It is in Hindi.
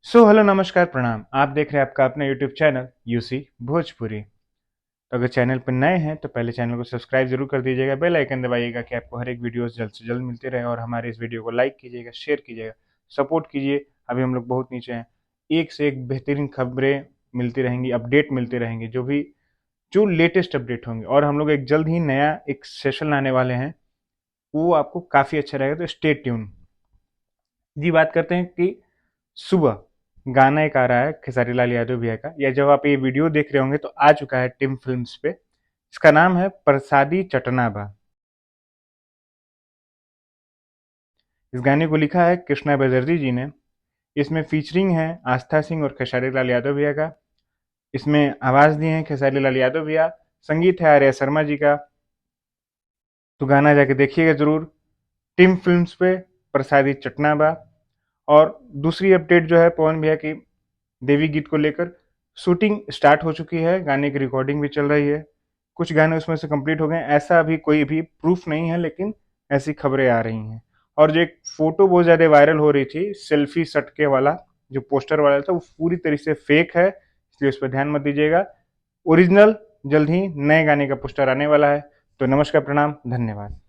हेलो नमस्कार प्रणाम। आप देख रहे हैं आपका अपना यूट्यूब चैनल यूसी भोजपुरी। तो अगर चैनल पर नए हैं तो पहले चैनल को सब्सक्राइब जरूर कर दीजिएगा, बेल आइकन दबाइएगा कि आपको हर एक वीडियो जल्द से जल्द मिलती रहे। और हमारे इस वीडियो को लाइक कीजिएगा, शेयर कीजिएगा, सपोर्ट कीजिए। अभी हम लोग बहुत नीचे हैं। एक से एक बेहतरीन खबरें मिलती रहेंगी, अपडेट मिलते रहेंगे, जो लेटेस्ट अपडेट होंगे। और हम लोग एक जल्द ही नया एक सेशन लाने वाले हैं, वो आपको काफ़ी अच्छा रहेगा, तो स्टे ट्यून। जी, बात करते हैं कि सुबह गाना एक आ रहा है खेसारी लाल यादव भैया का, या जब आप ये वीडियो देख रहे होंगे तो आ चुका है टिम फिल्म्स पे। इसका नाम है प्रसादी चटनाबा। इस गाने को लिखा है कृष्णा बेदर्जी जी ने। इसमें फीचरिंग है आस्था सिंह और खेसारी लाल यादव भैया का। इसमें आवाज़ दिए हैं खेसारी लाल यादव भैया। संगीत है आर्या शर्मा जी का। तो गाना जाके देखिएगा ज़रूर, टिम फिल्म्स पे, प्रसादी चटनाबा। और दूसरी अपडेट जो है पवन भैया की देवी गीत को लेकर, शूटिंग स्टार्ट हो चुकी है, गाने की रिकॉर्डिंग भी चल रही है। कुछ गाने उसमें से कंप्लीट हो गए हैं, ऐसा अभी कोई भी प्रूफ नहीं है, लेकिन ऐसी खबरें आ रही हैं। और जो एक फोटो बहुत ज़्यादा वायरल हो रही थी सेल्फी सटके वाला, जो पोस्टर वाला था, वो पूरी तरीके से फेक है, इसलिए उस पर ध्यान मत दीजिएगा। ओरिजिनल जल्द ही नए गाने का पोस्टर आने वाला है। तो नमस्कार, प्रणाम, धन्यवाद।